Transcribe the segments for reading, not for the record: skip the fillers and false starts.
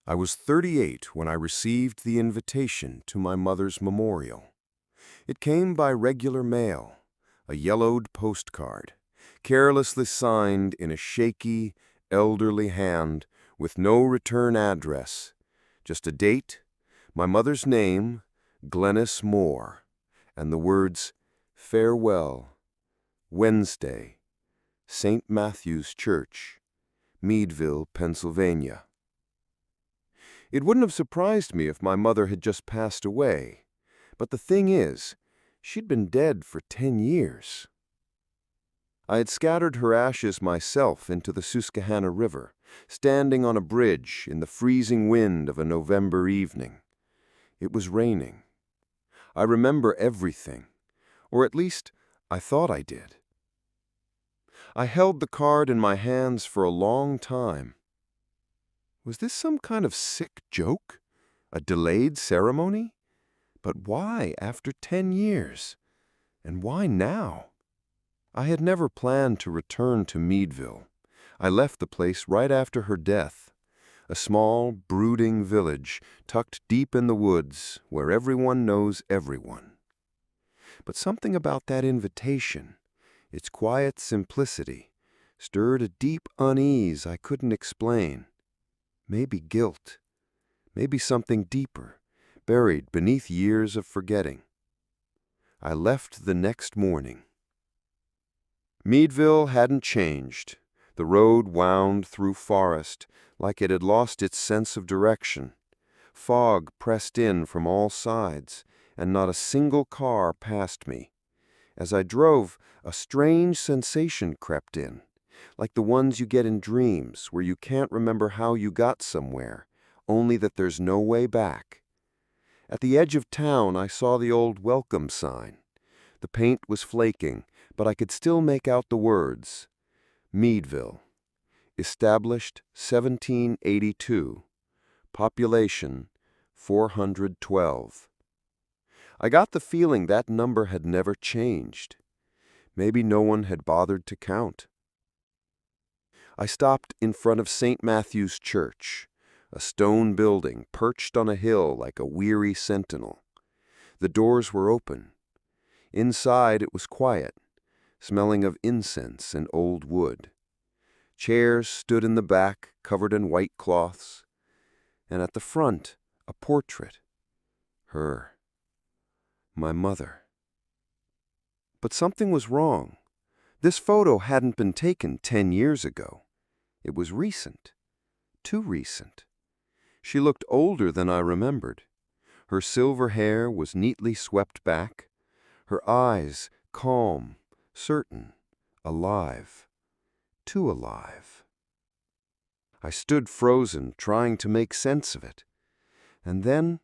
I was 38 when I received the invitation to my mother's memorial. It came by regular mail, a yellowed postcard, carelessly signed in a shaky, elderly hand with no return address, just a date, my mother's name, Glennis Moore, and the words, "Farewell, Wednesday, St. Matthew's Church, Meadville, Pennsylvania." It wouldn't have surprised me if my mother had just passed away, but the thing is, she'd been dead for 10 years. I had scattered her ashes myself into the Susquehanna River, standing on a bridge in the freezing wind of a November evening. It was raining. I remember everything, or at least I thought I did. I held the card in my hands for a long time. Was this some kind of sick joke? A delayed ceremony? But why after 10 years? And why now? I had never planned to return to Meadville. I left the place right after her death, a small, brooding village tucked deep in the woods where everyone knows everyone. But something about that invitation, its quiet simplicity, stirred a deep unease I couldn't explain. Maybe guilt, maybe something deeper, buried beneath years of forgetting. I left the next morning. Meadville hadn't changed. The road wound through forest like it had lost its sense of direction. Fog pressed in from all sides, and not a single car passed me. As I drove, a strange sensation crept in, like the ones you get in dreams where you can't remember how you got somewhere, only that there's no way back. At the edge of town, I saw the old welcome sign. The paint was flaking, but I could still make out the words. Meadville. Established 1782. Population 412. I got the feeling that number had never changed. Maybe no one had bothered to count. I stopped in front of St. Matthew's Church, a stone building perched on a hill like a weary sentinel. The doors were open. Inside it was quiet, smelling of incense and old wood. Chairs stood in the back, covered in white cloths, and at the front, a portrait. Her. My mother. But something was wrong. This photo hadn't been taken 10 years ago. It was recent. Too recent. She looked older than I remembered. Her silver hair was neatly swept back. Her eyes calm, certain, alive. Too alive. I stood frozen, trying to make sense of it. And then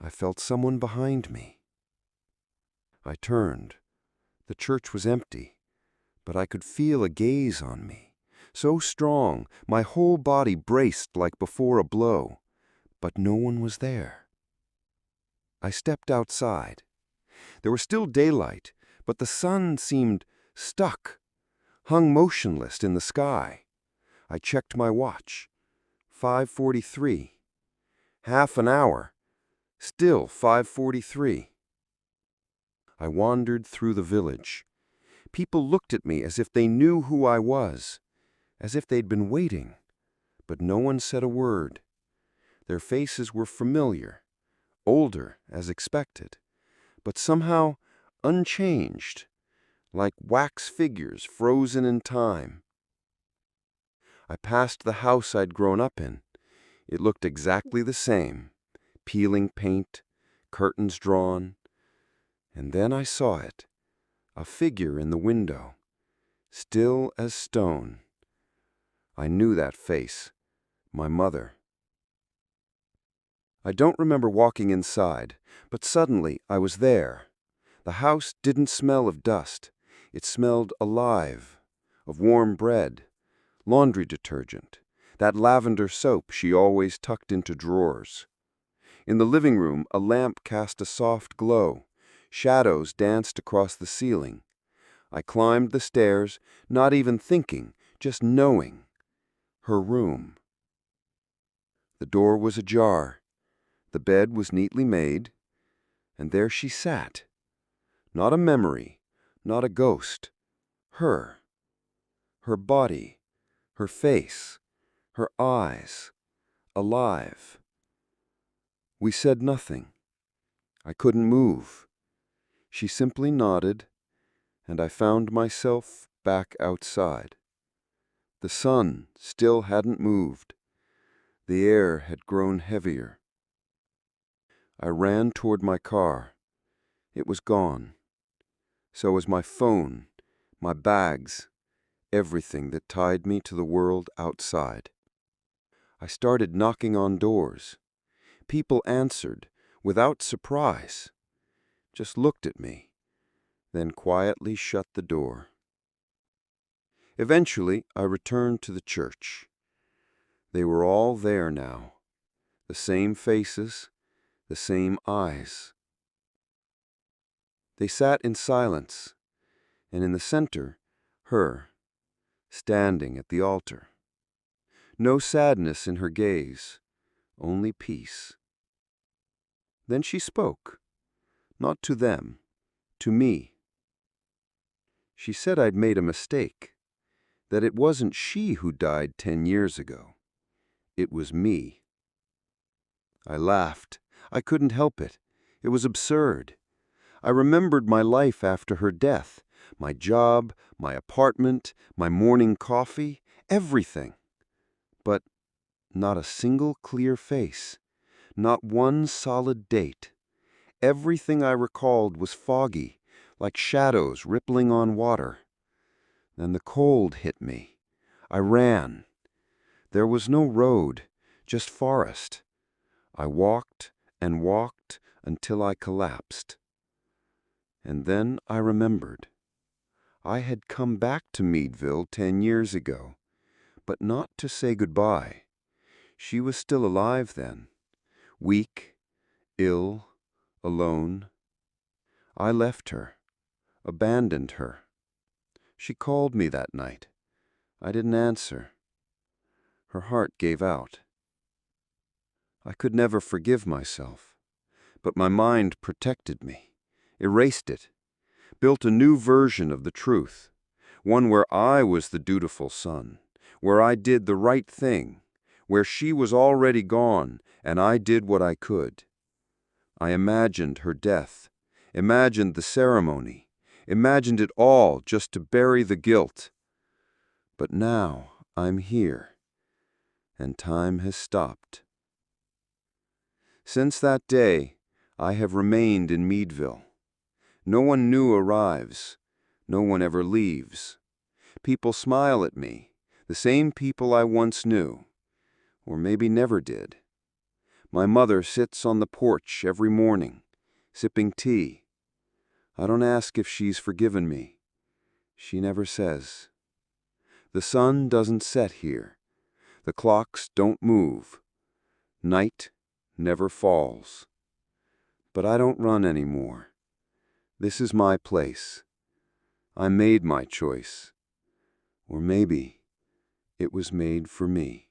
I felt someone behind me. I turned. The church was empty, but I could feel a gaze on me. So strong, my whole body braced like before a blow. But no one was there. I stepped outside. There was still daylight, but the sun seemed stuck, hung motionless in the sky. I checked my watch. 5:43. Half an hour. Still 5:43. I wandered through the village. People looked at me as if they knew who I was, as if they'd been waiting, but no one said a word. Their faces were familiar, older as expected, but somehow unchanged, like wax figures frozen in time. I passed the house I'd grown up in. It looked exactly the same, peeling paint, curtains drawn. And then I saw it, a figure in the window, still as stone. I knew that face, my mother. I don't remember walking inside, but suddenly I was there. The house didn't smell of dust. It smelled alive, of warm bread, laundry detergent, that lavender soap she always tucked into drawers. In the living room, a lamp cast a soft glow. Shadows danced across the ceiling. I climbed the stairs, not even thinking, just knowing. Her room. The door was ajar. The bed was neatly made, and there she sat. Not a memory, not a ghost. Her. Her body, her face, her eyes, alive. We said nothing. I couldn't move. She simply nodded, and I found myself back outside. The sun still hadn't moved. The air had grown heavier. I ran toward my car. It was gone. So was my phone, my bags, everything that tied me to the world outside. I started knocking on doors. People answered, without surprise, just looked at me, then quietly shut the door. Eventually, I returned to the church. They were all there now, the same faces, the same eyes. They sat in silence, and in the center, her, standing at the altar. No sadness in her gaze, only peace. Then she spoke, not to them, to me. She said I'd made a mistake, that it wasn't she who died 10 years ago. It was me. I laughed. I couldn't help it. It was absurd. I remembered my life after her death, my job, my apartment, my morning coffee, everything. But not a single clear face, not one solid date. Everything I recalled was foggy, like shadows rippling on water. Then the cold hit me. I ran. There was no road, just forest. I walked and walked until I collapsed. And then I remembered. I had come back to Meadville 10 years ago, but not to say goodbye. She was still alive then, weak, ill, alone. I left her, abandoned her. She called me that night. I didn't answer. Her heart gave out. I could never forgive myself, but my mind protected me, erased it, built a new version of the truth, one where I was the dutiful son, where I did the right thing, where she was already gone and I did what I could. I imagined her death, imagined the ceremony, imagined it all just to bury the guilt. But now I'm here, and time has stopped. Since that day, I have remained in Meadville. No one new arrives. No one ever leaves. People smile at me, the same people I once knew, or maybe never did. My mother sits on the porch every morning, sipping tea. I don't ask if she's forgiven me. She never says. The sun doesn't set here. The clocks don't move. Night never falls. But I don't run anymore. This is my place. I made my choice. Or maybe it was made for me.